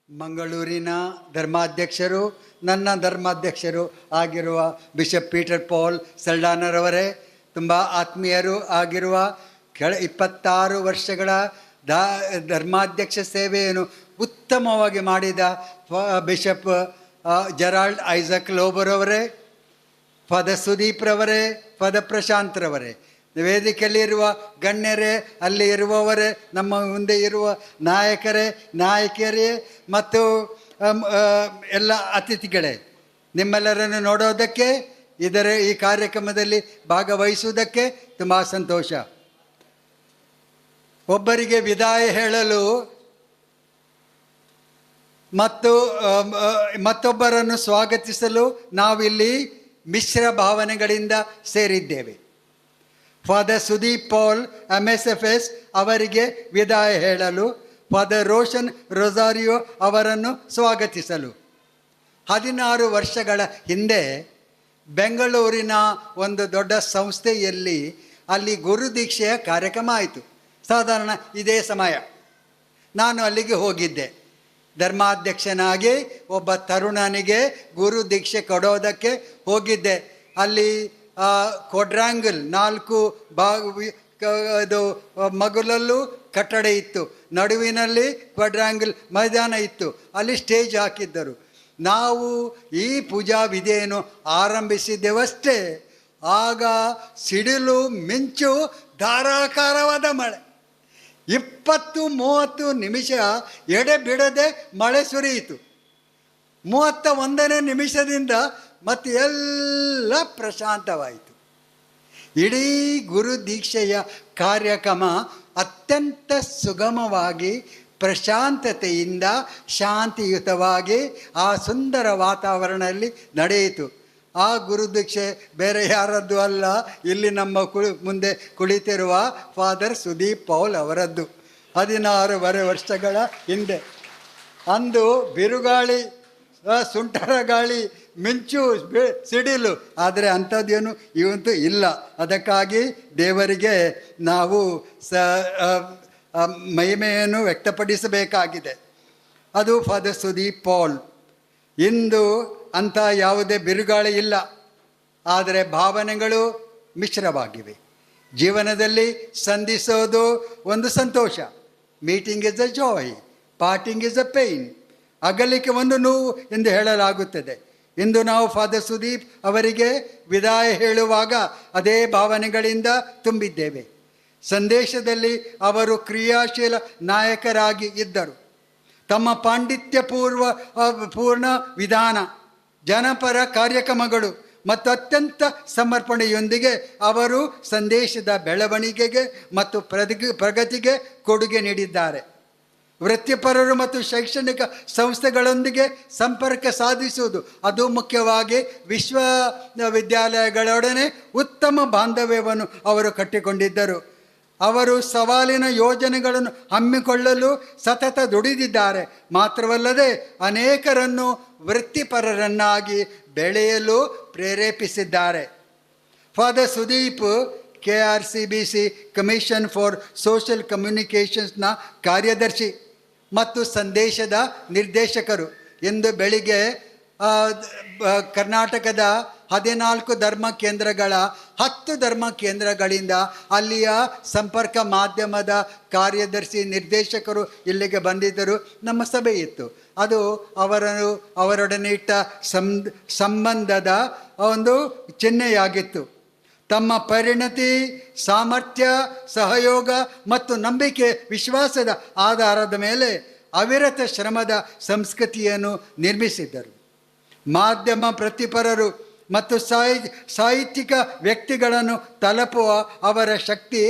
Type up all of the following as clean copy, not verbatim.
ಮಂಗಳೂರಿನ ಧರ್ಮಾಧ್ಯಕ್ಷರು, ನನ್ನ ಧರ್ಮಾಧ್ಯಕ್ಷರು ಆಗಿರುವ ಬಿಷಪ್ ಪೀಟರ್ ಪಾಲ್ ಸಲ್ಡಾನರವರೇ, ತುಂಬ ಆತ್ಮೀಯರು ಆಗಿರುವ 26 ವರ್ಷಗಳ ಧರ್ಮಾಧ್ಯಕ್ಷ ಸೇವೆಯನ್ನು ಉತ್ತಮವಾಗಿ ಮಾಡಿದ ಬಿಷಪ್ ಜೆರಾಲ್ಡ್ ಐಸಕ್ ಲೋಬರವರೇ, ಫಾದರ್ ಸುದೀಪ್ ರವರೇ, ಫಾದರ್ ಪ್ರಶಾಂತ್ ರವರೇ, ವೇದಿಕೆಯಲ್ಲಿರುವ ಗಣ್ಯರೇ, ಅಲ್ಲಿ ಇರುವವರೇ, ನಮ್ಮ ಮುಂದೆ ಇರುವ ನಾಯಕರೇ, ನಾಯಕಿಯರೇ ಮತ್ತು ಎಲ್ಲ ಅತಿಥಿಗಳೇ, ನಿಮ್ಮೆಲ್ಲರನ್ನು ನೋಡೋದಕ್ಕೆ, ಈ ಕಾರ್ಯಕ್ರಮದಲ್ಲಿ ಭಾಗವಹಿಸುವುದಕ್ಕೆ ತುಂಬ ಸಂತೋಷ. ಒಬ್ಬರಿಗೆ ವಿದಾಯ ಹೇಳಲು ಮತ್ತು ಮತ್ತೊಬ್ಬರನ್ನು ಸ್ವಾಗತಿಸಲು ನಾವಿಲ್ಲಿ ಮಿಶ್ರ ಭಾವನೆಗಳಿಂದ ಸೇರಿದ್ದೇವೆ. ಫಾದರ್ ಸುದೀಪ್ ಪಾಲ್ MSFS ಅವರಿಗೆ ವಿದಾಯ ಹೇಳಲು, ಫಾದರ್ ರೋಷನ್ ರೊಸಾರಿಯೋ ಅವರನ್ನು ಸ್ವಾಗತಿಸಲು. 16 ವರ್ಷಗಳ ಹಿಂದೆ ಬೆಂಗಳೂರಿನ ಒಂದು ದೊಡ್ಡ ಸಂಸ್ಥೆಯಲ್ಲಿ ಅಲ್ಲಿ ಗುರುದೀಕ್ಷೆಯ ಕಾರ್ಯಕ್ರಮ ಆಯಿತು. ಸಾಧಾರಣ ಇದೇ ಸಮಯ ನಾನು ಅಲ್ಲಿಗೆ ಹೋಗಿದ್ದೆ. ಧರ್ಮಾಧ್ಯಕ್ಷನಾಗಿ ಒಬ್ಬ ತರುಣನಿಗೆ ಗುರು ದೀಕ್ಷೆ ಕೊಡೋದಕ್ಕೆ ಹೋಗಿದ್ದೆ. ಅಲ್ಲಿ ಕ್ವಾಡ್ರ್ಯಾಂಗಲ್ 4 ಅದು ಮಗುಲಲ್ಲೂ ಕಟ್ಟಡ ಇತ್ತು, ನಡುವಿನಲ್ಲಿ ಕ್ವಾಡ್ರ್ಯಾಂಗಲ್ ಮೈದಾನ ಇತ್ತು, ಅಲ್ಲಿ ಸ್ಟೇಜ್ ಹಾಕಿದ್ದರು. ನಾವು ಈ ಪೂಜಾ ವಿಧಿಯನ್ನು ಆರಂಭಿಸಿದ್ದೆವಷ್ಟೇ, ಆಗ ಸಿಡಿಲು, ಮಿಂಚು, ಧಾರಾಕಾರವಾದ ಮಳೆ, 20-30 ನಿಮಿಷ ಎಡೆಬಿಡದೆ ಮಳೆ ಸುರಿಯಿತು. 31ನೇ ನಿಮಿಷದಿಂದ ಮತ್ತೆ ಎಲ್ಲ ಪ್ರಶಾಂತವಾಯಿತು. ಇಡೀ ಗುರು ದೀಕ್ಷೆಯ ಕಾರ್ಯಕ್ರಮ ಅತ್ಯಂತ ಸುಗಮವಾಗಿ, ಪ್ರಶಾಂತತೆಯಿಂದ, ಶಾಂತಿಯುತವಾಗಿ ಆ ಸುಂದರ ವಾತಾವರಣದಲ್ಲಿ ನಡೆಯಿತು. ಆ ಗುರುದೀಕ್ಷೆ ಬೇರೆ ಯಾರದ್ದು ಅಲ್ಲ, ಇಲ್ಲಿ ನಮ್ಮ ಮುಂದೆ ಕುಳಿತಿರುವ ಫಾದರ್ ಸುದೀಪ್ ಪೌಲ್ ಅವರದ್ದು. 16 ವರ್ಷಗಳ ಹಿಂದೆ. ಅಂದು ಬಿರುಗಾಳಿ, ಸುಂಟರ ಗಾಳಿ, ಮಿಂಚು, ಸಿಡಿಲು, ಆದರೆ ಅಂಥದ್ದೇನು ಇವಂತೂ ಇಲ್ಲ. ಅದಕ್ಕಾಗಿ ದೇವರಿಗೆ ನಾವು ಮಹಿಮೆಯನ್ನು ವ್ಯಕ್ತಪಡಿಸಬೇಕಾಗಿದೆ. ಅದು ಫಾದರ್ ಸುದೀಪ್ ಪಾಲ್. ಇಂದು ಅಂಥ ಯಾವುದೇ ಬಿರುಗಾಳಿ ಇಲ್ಲ, ಆದರೆ ಭಾವನೆಗಳು ಮಿಶ್ರವಾಗಿವೆ. ಜೀವನದಲ್ಲಿ ಸಂಧಿಸೋದು ಒಂದು ಸಂತೋಷ, meeting is a joy, parting is a pain, ಅಗಲಿಕೆ ಒಂದು ನೋವು ಎಂದು ಹೇಳಲಾಗುತ್ತದೆ. ಇಂದು ನಾವು ಫಾದರ್ ಸುದೀಪ್ ಅವರಿಗೆ ವಿದಾಯ ಹೇಳುವಾಗ ಅದೇ ಭಾವನೆಗಳಿಂದ ತುಂಬಿದ್ದೇವೆ. ಸಂದೇಶದಲ್ಲಿ ಅವರು ಕ್ರಿಯಾಶೀಲ ನಾಯಕರಾಗಿ ಇದ್ದರು. ತಮ್ಮ ಪೂರ್ಣ ವಿಧಾನ, ಜನಪರ ಕಾರ್ಯಕ್ರಮಗಳು ಮತ್ತು ಅತ್ಯಂತ ಸಮರ್ಪಣೆಯೊಂದಿಗೆ ಅವರು ಸಂದೇಶದ ಬೆಳವಣಿಗೆಗೆ ಮತ್ತು ಪ್ರಗತಿಗೆ ಕೊಡುಗೆ ನೀಡಿದ್ದಾರೆ. ವೃತ್ತಿಪರರು ಮತ್ತು ಶೈಕ್ಷಣಿಕ ಸಂಸ್ಥೆಗಳೊಂದಿಗೆ ಸಂಪರ್ಕ ಸಾಧಿಸುವುದು, ಅದು ಮುಖ್ಯವಾಗಿ ವಿಶ್ವವಿದ್ಯಾಲಯಗಳೊಡನೆ ಉತ್ತಮ ಬಾಂಧವ್ಯವನ್ನು ಅವರು ಕಟ್ಟಿಕೊಂಡಿದ್ದರು. ಅವರು ಸವಾಲಿನ ಯೋಜನೆಗಳನ್ನು ಹಮ್ಮಿಕೊಳ್ಳಲು ಸತತ ದುಡಿದಿದ್ದಾರೆ. ಮಾತ್ರವಲ್ಲದೆ ಅನೇಕರನ್ನು ವೃತ್ತಿಪರರನ್ನಾಗಿ ಬೆಳೆಯಲು ಪ್ರೇರೇಪಿಸಿದ್ದಾರೆ. Father Sudeep KRCBC commission for social ಕಮ್ಯುನಿಕೇಷನ್ಸ್ನ ಕಾರ್ಯದರ್ಶಿ ಮತ್ತು ಸಂದೇಶದ ನಿರ್ದೇಶಕರು. ಇಂದು ಬೆಳಿಗ್ಗೆ ಕರ್ನಾಟಕದ 14 ಧರ್ಮ ಕೇಂದ್ರಗಳ 10 ಧರ್ಮ ಕೇಂದ್ರಗಳಿಂದ ಅಲ್ಲಿಯ ಸಂಪರ್ಕ ಮಾಧ್ಯಮದ ಕಾರ್ಯದರ್ಶಿ ನಿರ್ದೇಶಕರು ಇಲ್ಲಿಗೆ ಬಂದಿದ್ದರು. ನಮ್ಮ ಸಭೆ ಇತ್ತು. ಅದು ಅವರೊಡನೆ ಇಟ್ಟ ಸಂಬಂಧದ ಒಂದು ಚಿಹ್ನೆಯಾಗಿತ್ತು. ತಮ್ಮ ಪರಿಣತಿ, ಸಾಮರ್ಥ್ಯ, ಸಹಯೋಗ ಮತ್ತು ನಂಬಿಕೆ, ವಿಶ್ವಾಸದ ಆಧಾರದ ಮೇಲೆ ಅವಿರತ ಶ್ರಮದ ಸಂಸ್ಕೃತಿಯನ್ನು ನಿರ್ಮಿಸಿದ್ದರು. ಮಾಧ್ಯಮ ವೃತ್ತಿಪರರು ಮತ್ತು ಸಾಹಿತ್ಯಿಕ ವ್ಯಕ್ತಿಗಳನ್ನು ತಲುಪುವ ಅವರ ಶಕ್ತಿ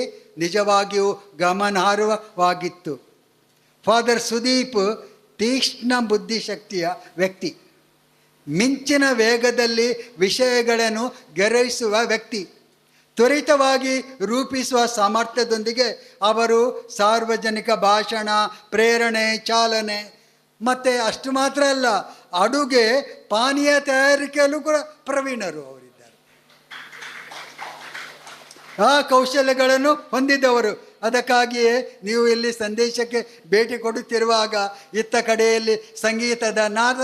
ನಿಜವಾಗಿಯೂ ಗಮನಾರ್ಹವಾಗಿತ್ತು. ಫಾದರ್ ಸುದೀಪ್ ತೀಕ್ಷ್ಣ ಬುದ್ಧಿಶಕ್ತಿಯ ವ್ಯಕ್ತಿ, ಮಿಂಚಿನ ವೇಗದಲ್ಲಿ ವಿಷಯಗಳನ್ನು ಗ್ರಹಿಸುವ ವ್ಯಕ್ತಿ, ತ್ವರಿತವಾಗಿ ರೂಪಿಸುವ ಸಾಮರ್ಥ್ಯದೊಂದಿಗೆ ಅವರು ಸಾರ್ವಜನಿಕ ಭಾಷಣ, ಪ್ರೇರಣೆ, ಚಾಲನೆ ಮತ್ತು ಅಷ್ಟು ಮಾತ್ರ ಅಲ್ಲ, ಅಡುಗೆ ಪಾನೀಯ ತಯಾರಿಕೆಯಲ್ಲೂ ಕೂಡ ಪ್ರವೀಣರು ಅವರಿದ್ದಾರೆ. ಆ ಕೌಶಲ್ಯಗಳನ್ನು ಹೊಂದಿದ್ದವರು. ಅದಕ್ಕಾಗಿಯೇ ನೀವು ಇಲ್ಲಿ ಸಂದೇಶಕ್ಕೆ ಭೇಟಿ ಕೊಡುತ್ತಿರುವಾಗ ಇತ್ತ ಕಡೆಯಲ್ಲಿ ಸಂಗೀತದ ನಾದ,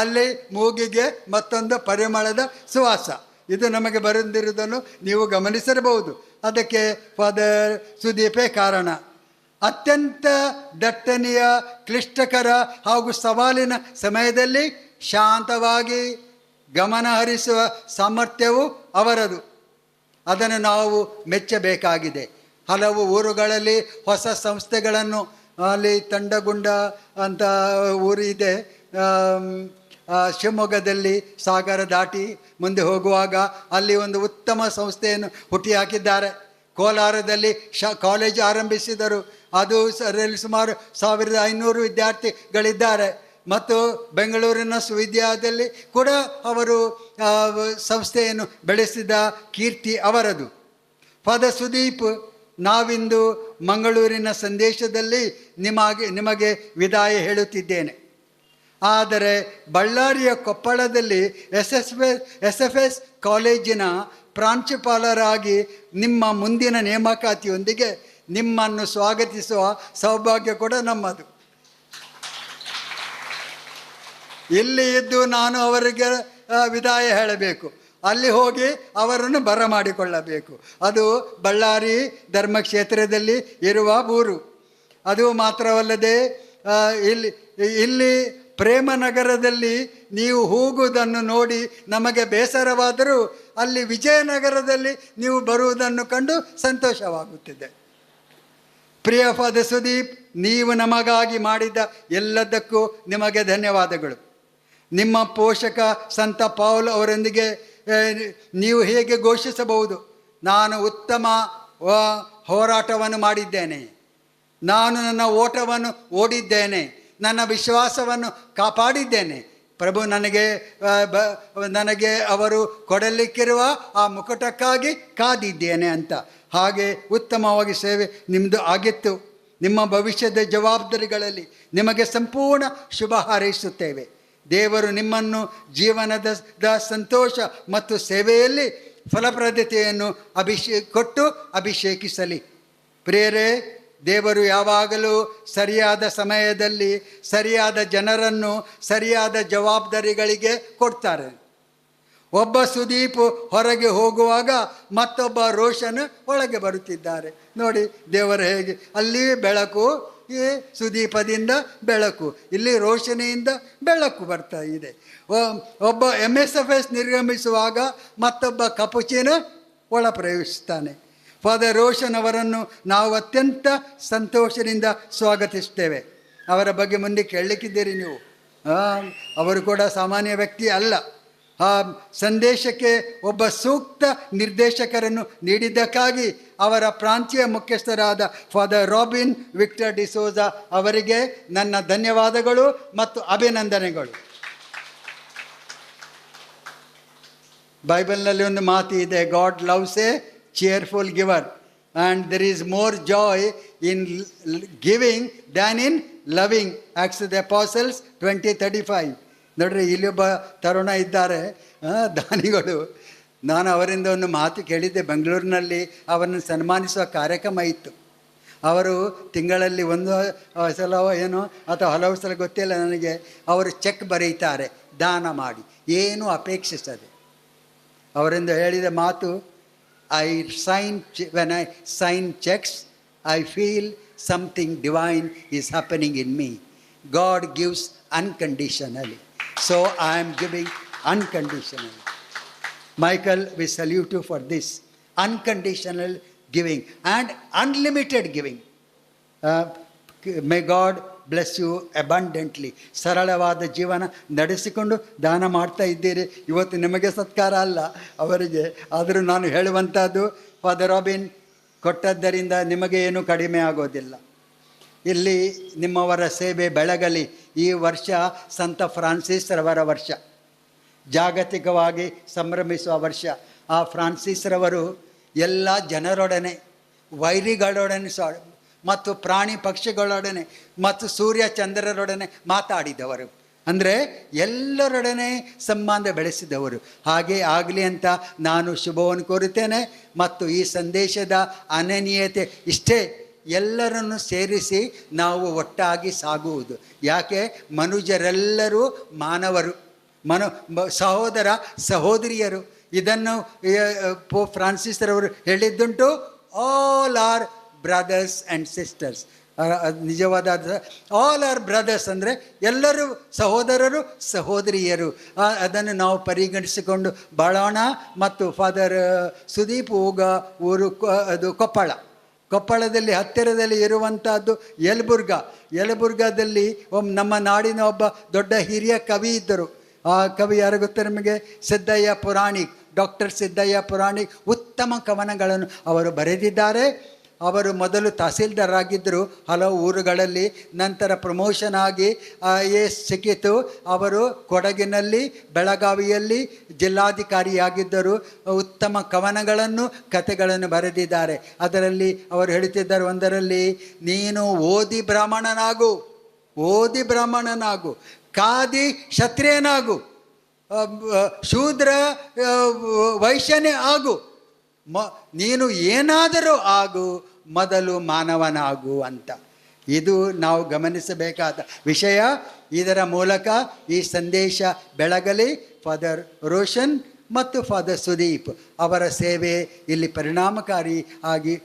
ಅಲ್ಲಿ ಮೂಗಿಗೆ ಮತ್ತೊಂದು ಪರಿಮಳದ ಸುವಾಸ, ಇದು ನಮಗೆ ಬರುತ್ತಿರುವುದನ್ನು ನೀವು ಗಮನಿಸಿರಬಹುದು. ಅದಕ್ಕೆ ಫಾದರ್ ಸುದೀಪೇ ಕಾರಣ. ಅತ್ಯಂತ ದಟ್ಟಣೆಯ, ಕ್ಲಿಷ್ಟಕರ ಹಾಗೂ ಸವಾಲಿನ ಸಮಯದಲ್ಲಿ ಶಾಂತವಾಗಿ ಗಮನ ಹರಿಸುವ ಸಾಮರ್ಥ್ಯವು ಅವರದು. ಅದನ್ನು ನಾವು ಮೆಚ್ಚಬೇಕಾಗಿದೆ. ಹಲವು ಊರುಗಳಲ್ಲಿ ಹೊಸ ಸಂಸ್ಥೆಗಳನ್ನು, ಅಲ್ಲಿ ತಂಡಗುಂಡ ಅಂತ ಊರು ಇದೆ, ಶಿವಮೊಗ್ಗದಲ್ಲಿ ಸಾಗರ ದಾಟಿ ಮುಂದೆ ಹೋಗುವಾಗ ಅಲ್ಲಿ ಒಂದು ಉತ್ತಮ ಸಂಸ್ಥೆಯನ್ನು ಹುಟ್ಟಿಹಾಕಿದ್ದಾರೆ. ಕೋಲಾರದಲ್ಲಿ ಕಾಲೇಜು ಆರಂಭಿಸಿದರು, ಅದು ಅದರಲ್ಲಿ ಸುಮಾರು 1500 ವಿದ್ಯಾರ್ಥಿಗಳಿದ್ದಾರೆ. ಮತ್ತು ಬೆಂಗಳೂರಿನ ವಿಶ್ವವಿದ್ಯಾಲಯದಲ್ಲಿ ಕೂಡ ಅವರು ಸಂಸ್ಥೆಯನ್ನು ಬೆಳೆಸಿದ ಕೀರ್ತಿ ಅವರದು. ಫಾದರ್ ಸುದೀಪ್, ನಾವಿಂದು ಮಂಗಳೂರಿನ ಸಂದೇಶದಲ್ಲಿ ನಿಮಗೆ ವಿದಾಯ ಹೇಳುತ್ತಿದ್ದೇನೆ. ಆದರೆ ಬಳ್ಳಾರಿಯ ಕೊಪ್ಪಳದಲ್ಲಿ SFS ಕಾಲೇಜಿನ ಪ್ರಾಂಶುಪಾಲರಾಗಿ ನಿಮ್ಮ ಮುಂದಿನ ನೇಮಕಾತಿಯೊಂದಿಗೆ ನಿಮ್ಮನ್ನು ಸ್ವಾಗತಿಸುವ ಸೌಭಾಗ್ಯ ಕೂಡ ನಮ್ಮದು. ಇಲ್ಲಿ ಇದ್ದು ನಾನು ಅವರಿಗೆ ವಿದಾಯ ಹೇಳಬೇಕು, ಅಲ್ಲಿ ಹೋಗಿ ಅವರನ್ನು ಬರಮಾಡಿಕೊಳ್ಳಬೇಕು. ಅದು ಬಳ್ಳಾರಿ ಧರ್ಮಕ್ಷೇತ್ರದಲ್ಲಿ ಇರುವ ಊರು. ಅದು ಮಾತ್ರವಲ್ಲದೆ ಇಲ್ಲಿ ಪ್ರೇಮನಗರದಲ್ಲಿ ನೀವು ಹೋಗುವುದನ್ನು ನೋಡಿ ನಮಗೆ ಬೇಸರವಾದರೂ ಅಲ್ಲಿ ವಿಜಯನಗರದಲ್ಲಿ ನೀವು ಬರುವುದನ್ನು ಕಂಡು ಸಂತೋಷವಾಗುತ್ತಿದೆ. ಪ್ರಿಯ ಫಾದರ್ ಸುದೀಪ್, ನೀವು ನಮಗಾಗಿ ಮಾಡಿದ ಎಲ್ಲದಕ್ಕೂ ನಿಮಗೆ ಧನ್ಯವಾದಗಳು. ನಿಮ್ಮ ಪೋಷಕ ಸಂತ ಪೌಲ್ ಅವರೊಂದಿಗೆ ನೀವು ಹೇಗೆ ಘೋಷಿಸಬಹುದು, ನಾನು ಉತ್ತಮ ಹೋರಾಟವನ್ನು ಮಾಡಿದ್ದೇನೆ, ನಾನು ನನ್ನ ಓಟವನ್ನು ಓಡಿದ್ದೇನೆ, ನನ್ನ ವಿಶ್ವಾಸವನ್ನು ಕಾಪಾಡಿದ್ದೇನೆ, ಪ್ರಭು ನನಗೆ ಅವರು ಕೊಡಲಿಕ್ಕಿರುವ ಆ ಮುಕುಟಕ್ಕಾಗಿ ಕಾದಿದ್ದೇನೆ ಅಂತ. ಹಾಗೆ ಉತ್ತಮವಾಗಿ ಸೇವೆ ನಿಮ್ಮದು ಆಗಿತ್ತು. ನಿಮ್ಮ ಭವಿಷ್ಯದ ಜವಾಬ್ದಾರಿಗಳಲ್ಲಿ ನಿಮಗೆ ಸಂಪೂರ್ಣ ಶುಭ ಹಾರೈಸುತ್ತೇವೆ. ದೇವರು ನಿಮ್ಮನ್ನು ಜೀವನದ ಸಂತೋಷ ಮತ್ತು ಸೇವೆಯಲ್ಲಿ ಫಲಪ್ರದತೆಯನ್ನು ಕೊಟ್ಟು ಅಭಿಷೇಕಿಸಲಿ. ಪ್ರಿಯರೇ, ದೇವರು ಯಾವಾಗಲೂ ಸರಿಯಾದ ಸಮಯದಲ್ಲಿ ಸರಿಯಾದ ಜನರನ್ನು ಸರಿಯಾದ ಜವಾಬ್ದಾರಿಗಳಿಗೆ ಕೊಡ್ತಾರೆ. ಒಬ್ಬ ಸುದೀಪ್ ಹೊರಗೆ ಹೋಗುವಾಗ ಮತ್ತೊಬ್ಬ ರೋಷನ್ ಒಳಗೆ ಬರುತ್ತಿದ್ದಾರೆ. ನೋಡಿ ದೇವರು ಹೇಗೆ, ಅಲ್ಲಿ ಬೆಳಕು, ಈ ಸುದೀಪದಿಂದ ಬೆಳಕು, ಇಲ್ಲಿ ರೋಷಣೆಯಿಂದ ಬೆಳಕು ಬರ್ತಾ ಇದೆ. ಒಬ್ಬ MSFS ನಿರ್ಗಮಿಸುವಾಗ ಮತ್ತೊಬ್ಬ ಕಪುಚಿನ ಒಳ ಪ್ರವೇಶಿಸ್ತಾನೆ. ಫಾದರ್ ರೋಷನ್ ಅವರನ್ನು ನಾವು ಅತ್ಯಂತ ಸಂತೋಷದಿಂದ ಸ್ವಾಗತಿಸ್ತೇವೆ. ಅವರ ಬಗ್ಗೆ ಮುಂದೆ ಕೇಳಲಿಕ್ಕಿದ್ದೀರಿ ನೀವು. ಅವರು ಕೂಡ ಸಾಮಾನ್ಯ ವ್ಯಕ್ತಿ ಅಲ್ಲ. ಆ ಸಂದೇಶಕ್ಕೆ ಒಬ್ಬ ಸೂಕ್ತ ನಿರ್ದೇಶಕರನ್ನು ನೀಡಿದ್ದಕ್ಕಾಗಿ ಅವರ ಪ್ರಾಂತೀಯ ಮುಖ್ಯಸ್ಥರಾದ ಫಾದರ್ ರಾಬಿನ್ ವಿಕ್ಟರ್ ಡಿಸೋಜಾ ಅವರಿಗೆ ನನ್ನ ಧನ್ಯವಾದಗಳು ಮತ್ತು ಅಭಿನಂದನೆಗಳು. ಬೈಬಲ್ನಲ್ಲಿ ಒಂದು ಮಾತು ಇದೆ, god loves A cheerful giver and there is more joy in giving than in loving. Acts of the Apostles 20:35. ನೋಡ್ರಿ, ಇಲ್ಲೊಬ್ಬ ತರುಣ ಇದ್ದಾರೆ, ದಾನಿಗಳು. ನಾನು ಅವರಿಂದ ಒಂದು ಮಾತು ಕೇಳಿದ್ದೆ. ಬೆಂಗಳೂರಿನಲ್ಲಿ ಅವರನ್ನು ಸನ್ಮಾನಿಸುವ ಕಾರ್ಯಕ್ರಮ ಇತ್ತು. ಅವರು ತಿಂಗಳಲ್ಲಿ ಒಂದು ಸಲ ಏನೋ ಅಥವಾ ಹಲವು ಸಲ ಗೊತ್ತಿಲ್ಲ ನನಗೆ, ಅವರು ಚೆಕ್ ಬರೀತಾರೆ ದಾನ ಮಾಡಿ, ಏನೂ ಅಪೇಕ್ಷಿಸದೆ. ಅವರಿಂದ ಹೇಳಿದ ಮಾತು, when I sign checks, I feel something divine is happening in me. God gives unconditionally. So I am giving unconditionally. Michael, we salute you for this. Unconditional giving and unlimited giving. May God bless you abundantly. ಸರಳವಾದ ಜೀವನ ನಡೆಸಿಕೊಂಡು ದಾನ ಮಾಡ್ತಾ ಇದ್ದೀರಿ. ಇವತ್ತು ನಿಮಗೆ ಸತ್ಕಾರ ಅಲ್ಲ, ಅವರಿಗೆ. ಆದರೂ ನಾನು ಹೇಳುವಂಥದ್ದು, ಫಾದರ್ ರಾಬಿನ್ ಕೊಟ್ಟದ್ದರಿಂದ ನಿಮಗೆ ಏನೂ ಕಡಿಮೆ ಆಗೋದಿಲ್ಲ. ಇಲ್ಲಿ ನಿಮ್ಮವರ ಸೇವೆ ಬೆಳಗಲಿ. ಈ ವರ್ಷ ಸಂತ ಫ್ರಾನ್ಸಿಸ್ ರವರ ವರ್ಷ, ಜಾಗತಿಕವಾಗಿ ಸಂಭ್ರಮಿಸುವ ವರ್ಷ. ಆ ಫ್ರಾನ್ಸಿಸ್ ರವರು ಎಲ್ಲ ಜನರೊಡನೆ, ವೈರಿಗಳೊಡನೆ ಮತ್ತು ಪ್ರಾಣಿ ಪಕ್ಷಿಗಳೊಡನೆ ಮತ್ತು ಸೂರ್ಯ ಚಂದ್ರರೊಡನೆ ಮಾತಾಡಿದವರು. ಅಂದರೆ ಎಲ್ಲರೊಡನೆ ಸಂಬಂಧ ಬೆಳೆಸಿದವರು. ಹಾಗೆ ಆಗಲಿ ಅಂತ ನಾನು ಶುಭವನ್ನು ಕೋರುತ್ತೇನೆ. ಮತ್ತು ಈ ಸಂದೇಶದ ಅನನ್ಯತೆ ಇಷ್ಟೇ, ಎಲ್ಲರನ್ನು ಸೇರಿಸಿ ನಾವು ಒಟ್ಟಾಗಿ ಸಾಗುವುದು. ಯಾಕೆ? ಮನುಜರೆಲ್ಲರೂ ಮಾನವರು, ಸಹೋದರ ಸಹೋದರಿಯರು. ಇದನ್ನು ಪೋಪ್ ಫ್ರಾನ್ಸಿಸ್ರವರು ಹೇಳಿದ್ದುಂಟು, all are brothers and sisters. ನಿಜವಾದ ಆಲ್ ಆರ್ ಬ್ರದರ್ಸ್ ಅಂದರೆ ಎಲ್ಲರೂ ಸಹೋದರರು ಸಹೋದರಿಯರು. ಅದನ್ನು ನಾವು ಪರಿಗಣಿಸಿಕೊಂಡು ಬಾಳೋಣ. ಮತ್ತು ಫಾದರ್ ಸುದೀಪ್ ಹೋಗ ಊರು ಅದು ಕೊಪ್ಪಳದಲ್ಲಿ ಹತ್ತಿರದಲ್ಲಿ ಇರುವಂಥದ್ದು ಯಲಬುರ್ಗಾದಲ್ಲಿ ನಮ್ಮ ನಾಡಿನ ಒಬ್ಬ ದೊಡ್ಡ ಹಿರಿಯ ಕವಿ ಇದ್ದರು. ಆ ಕವಿ ಯಾರು ಗೊತ್ತಾ ನಿಮಗೆ? ಸಿದ್ದಯ್ಯ ಪುರಾಣಿಕ್, ಡಾಕ್ಟರ್ ಸಿದ್ದಯ್ಯ ಪುರಾಣಿಕ್. ಉತ್ತಮ ಕವನಗಳನ್ನು ಅವರು ಬರೆದಿದ್ದಾರೆ. ಅವರು ಮೊದಲು ತಹಸೀಲ್ದಾರ್ ಆಗಿದ್ದರು ಹಲವು ಊರುಗಳಲ್ಲಿ. ನಂತರ ಪ್ರಮೋಷನ್ ಆಗಿ IAS ಸಿಕ್ಕಿತು. ಅವರು ಕೊಡಗಿನಲ್ಲಿ, ಬೆಳಗಾವಿಯಲ್ಲಿ ಜಿಲ್ಲಾಧಿಕಾರಿಯಾಗಿದ್ದರು. ಉತ್ತಮ ಕವನಗಳನ್ನು, ಕಥೆಗಳನ್ನು ಬರೆದಿದ್ದಾರೆ. ಅದರಲ್ಲಿ ಅವರು ಹೇಳುತ್ತಿದ್ದಾರೆ ಒಂದರಲ್ಲಿ, ನೀನು ಓದಿ ಬ್ರಾಹ್ಮಣನಾಗು, ಕಾದಿ ಕ್ಷತ್ರಿಯನಾಗು, ಶೂದ್ರ ವೈಶ್ಯನೇ ಆಗು, ನೀನು ಏನಾದರೂ ಆಗು, ಮೊದಲು ಮಾನವನಾಗು ಅಂತ. ಇದು ನಾವು ಗಮನಿಸಬೇಕಾದ ವಿಷಯ. ಇದರ ಮೂಲಕ ಈ ಸಂದೇಶ ಬೆಳಗಲಿ. ಫಾದರ್ ರೋಷನ್ ಮತ್ತು ಫಾದರ್ ಸುದೀಪ್ ಅವರ ಸೇವೆ ಇಲ್ಲಿ ಪರಿಣಾಮಕಾರಿ ಆಗಿ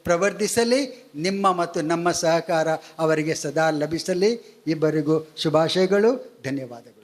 ಪ್ರವರ್ಧಿಸಲಿ. ನಿಮ್ಮ ಮತ್ತು ನಮ್ಮ ಸಹಕಾರ ಅವರಿಗೆ ಸದಾ ಲಭಿಸಲಿ. ಇಬ್ಬರಿಗೂ ಶುಭಾಶಯಗಳು, ಧನ್ಯವಾದಗಳು.